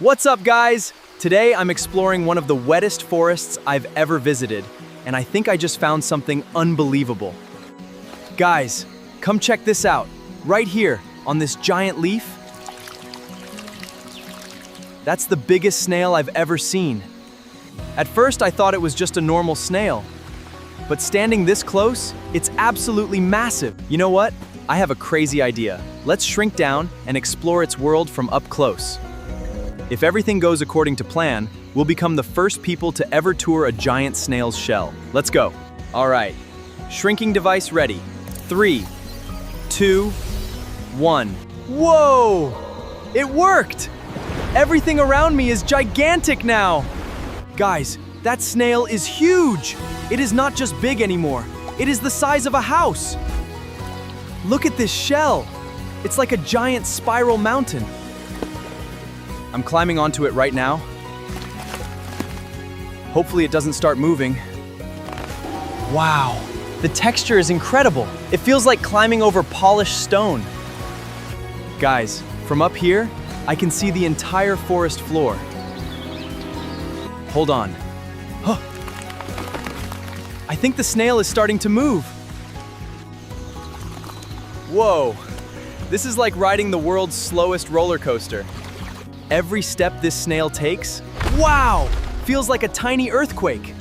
What's up, guys? Today I'm exploring one of the wettest forests I've ever visited, and I think I just found something unbelievable. Guys, come check this out. Right here, on this giant leaf. That's the biggest snail I've ever seen. At first I thought it was just a normal snail, but standing this close, it's absolutely massive. You know what? I have a crazy idea. Let's shrink down and explore its world from up close. If everything goes according to plan, we'll become the first people to ever tour a giant snail's shell. Let's go. All right, shrinking device ready. 3, 2, 1. Whoa! It worked! Everything around me is gigantic now. Guys, that snail is huge. It is not just big anymore. It is the size of a house. Look at this shell. It's like a giant spiral mountain. I'm climbing onto it right now. Hopefully it doesn't start moving. Wow, the texture is incredible. It feels like climbing over polished stone. Guys, from up here, I can see the entire forest floor. Hold on. Huh. I think the snail is starting to move. Whoa, this is like riding the world's slowest roller coaster. Every step this snail takes, wow, feels like a tiny earthquake.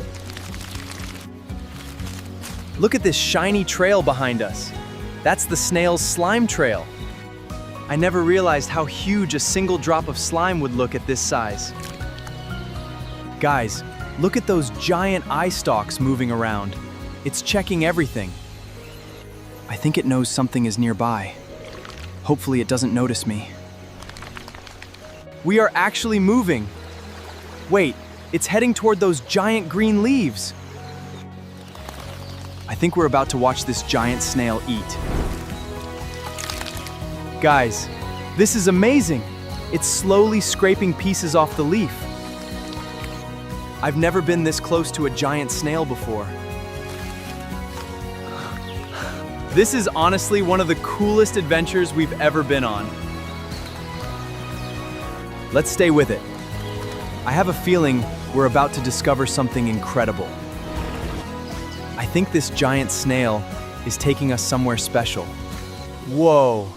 Look at this shiny trail behind us. That's the snail's slime trail. I never realized how huge a single drop of slime would look at this size. Guys, look at those giant eye stalks moving around. It's checking everything. I think it knows something is nearby. Hopefully it doesn't notice me. We are actually moving. Wait, it's heading toward those giant green leaves. I think we're about to watch this giant snail eat. Guys, this is amazing. It's slowly scraping pieces off the leaf. I've never been this close to a giant snail before. This is honestly one of the coolest adventures we've ever been on. Let's stay with it. I have a feeling we're about to discover something incredible. I think this giant snail is taking us somewhere special. Whoa!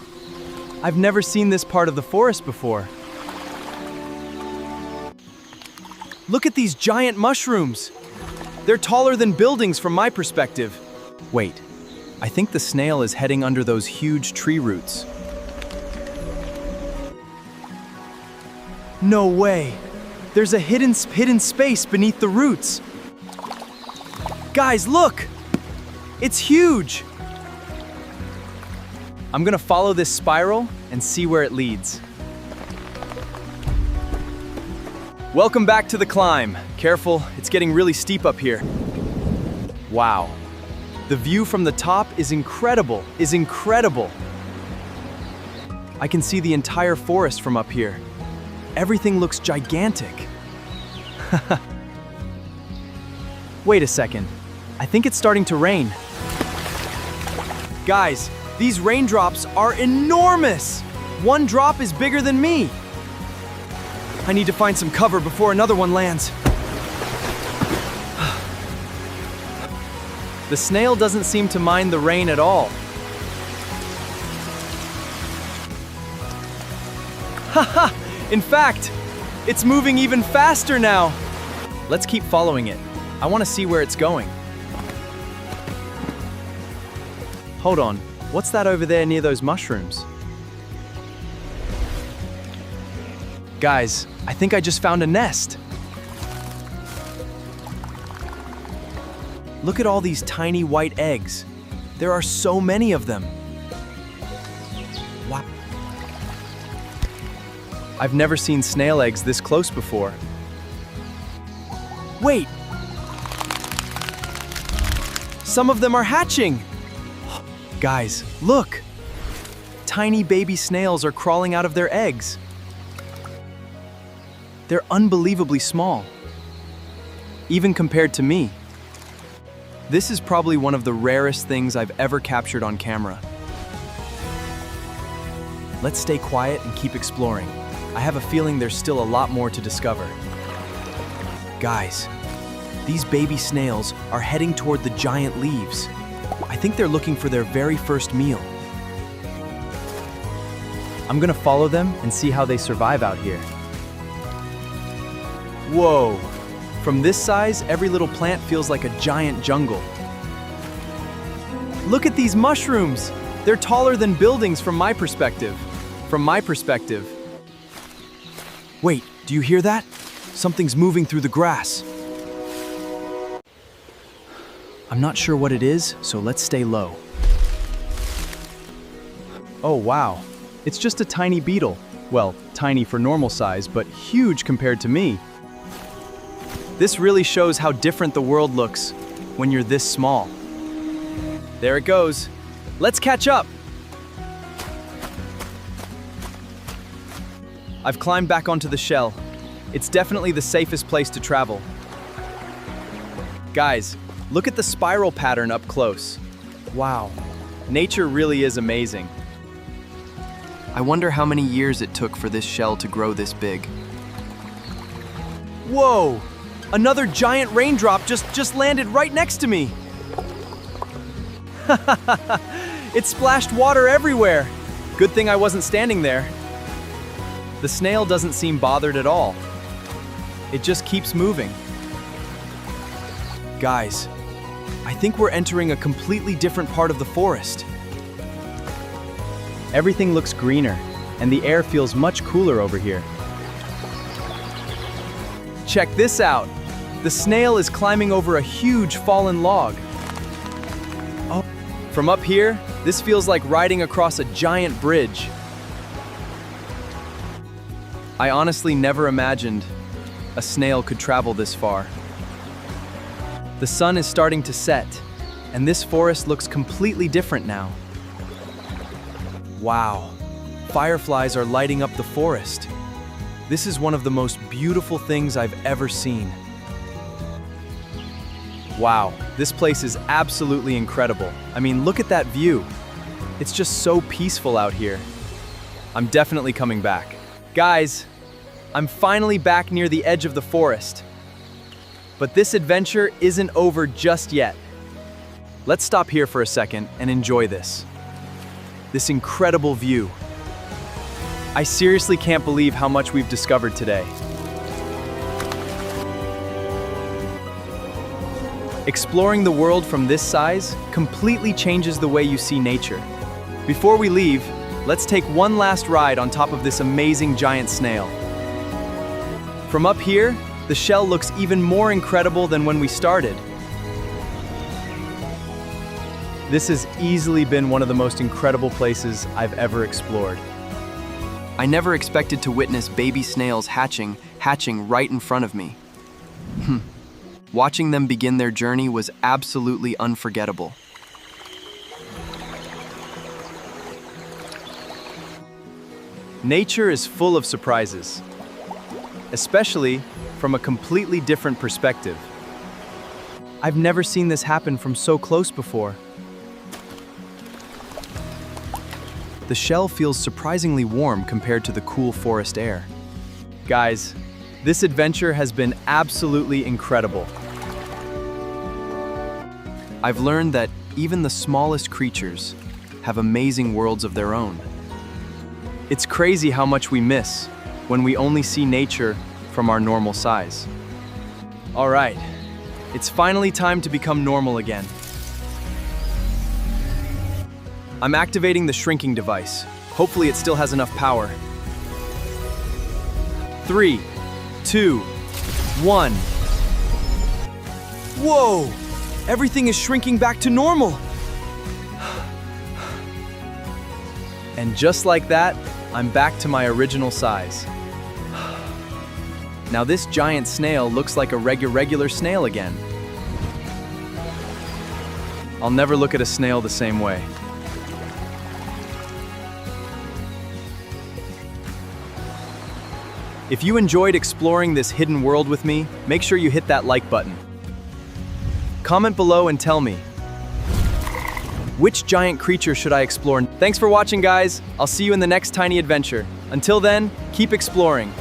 I've never seen this part of the forest before. Look at these giant mushrooms. They're taller than buildings from my perspective. Wait, I think the snail is heading under those huge tree roots. No way. There's a hidden space beneath the roots. Guys, look! It's huge! I'm gonna follow this spiral and see where it leads. Welcome back to the climb. Careful, it's getting really steep up here. Wow. The view from the top is incredible. I can see the entire forest from up here. Everything looks gigantic. Wait a second. I think it's starting to rain. Guys, these raindrops are enormous! One drop is bigger than me. I need to find some cover before another one lands. The snail doesn't seem to mind the rain at all. Haha! In fact, it's moving even faster now. Let's keep following it. I want to see where it's going. Hold on, what's that over there near those mushrooms? Guys, I think I just found a nest. Look at all these tiny white eggs. There are so many of them. Wow. I've never seen snail eggs this close before. Wait! Some of them are hatching! Guys, look! Tiny baby snails are crawling out of their eggs. They're unbelievably small, even compared to me. This is probably one of the rarest things I've ever captured on camera. Let's stay quiet and keep exploring. I have a feeling there's still a lot more to discover. Guys, these baby snails are heading toward the giant leaves. I think they're looking for their very first meal. I'm gonna follow them and see how they survive out here. Whoa! From this size, every little plant feels like a giant jungle. Look at these mushrooms! They're taller than buildings from my perspective. Wait, do you hear that? Something's moving through the grass. I'm not sure what it is, so let's stay low. Oh wow, it's just a tiny beetle. Well, tiny for normal size, but huge compared to me. This really shows how different the world looks when you're this small. There it goes. Let's catch up. I've climbed back onto the shell. It's definitely the safest place to travel. Guys, look at the spiral pattern up close. Wow, nature really is amazing. I wonder how many years it took for this shell to grow this big. Whoa! Another giant raindrop just landed right next to me. It splashed water everywhere. Good thing I wasn't standing there. The snail doesn't seem bothered at all. It just keeps moving. Guys, I think we're entering a completely different part of the forest. Everything looks greener, and the air feels much cooler over here. Check this out! The snail is climbing over a huge fallen log. Oh, from up here, this feels like riding across a giant bridge. I honestly never imagined a snail could travel this far. The sun is starting to set, and this forest looks completely different now. Wow, fireflies are lighting up the forest. This is one of the most beautiful things I've ever seen. Wow, this place is absolutely incredible. I mean, look at that view. It's just so peaceful out here. I'm definitely coming back. Guys, I'm finally back near the edge of the forest. But this adventure isn't over just yet. Let's stop here for a second and enjoy this. This incredible view. I seriously can't believe how much we've discovered today. Exploring the world from this size completely changes the way you see nature. Before we leave, let's take one last ride on top of this amazing giant snail. From up here, the shell looks even more incredible than when we started. This has easily been one of the most incredible places I've ever explored. I never expected to witness baby snails hatching right in front of me. Watching them begin their journey was absolutely unforgettable. Nature is full of surprises, especially from a completely different perspective. I've never seen this happen from so close before. The shell feels surprisingly warm compared to the cool forest air. Guys, this adventure has been absolutely incredible. I've learned that even the smallest creatures have amazing worlds of their own. It's crazy how much we miss when we only see nature from our normal size. All right, it's finally time to become normal again. I'm activating the shrinking device. Hopefully it still has enough power. 3, 2, 1. Whoa! Everything is shrinking back to normal. And just like that, I'm back to my original size. Now this giant snail looks like a regular snail again. I'll never look at a snail the same way. If you enjoyed exploring this hidden world with me, make sure you hit that like button. Comment below and tell me, which giant creature should I explore? Thanks for watching, guys. I'll see you in the next tiny adventure. Until then, keep exploring.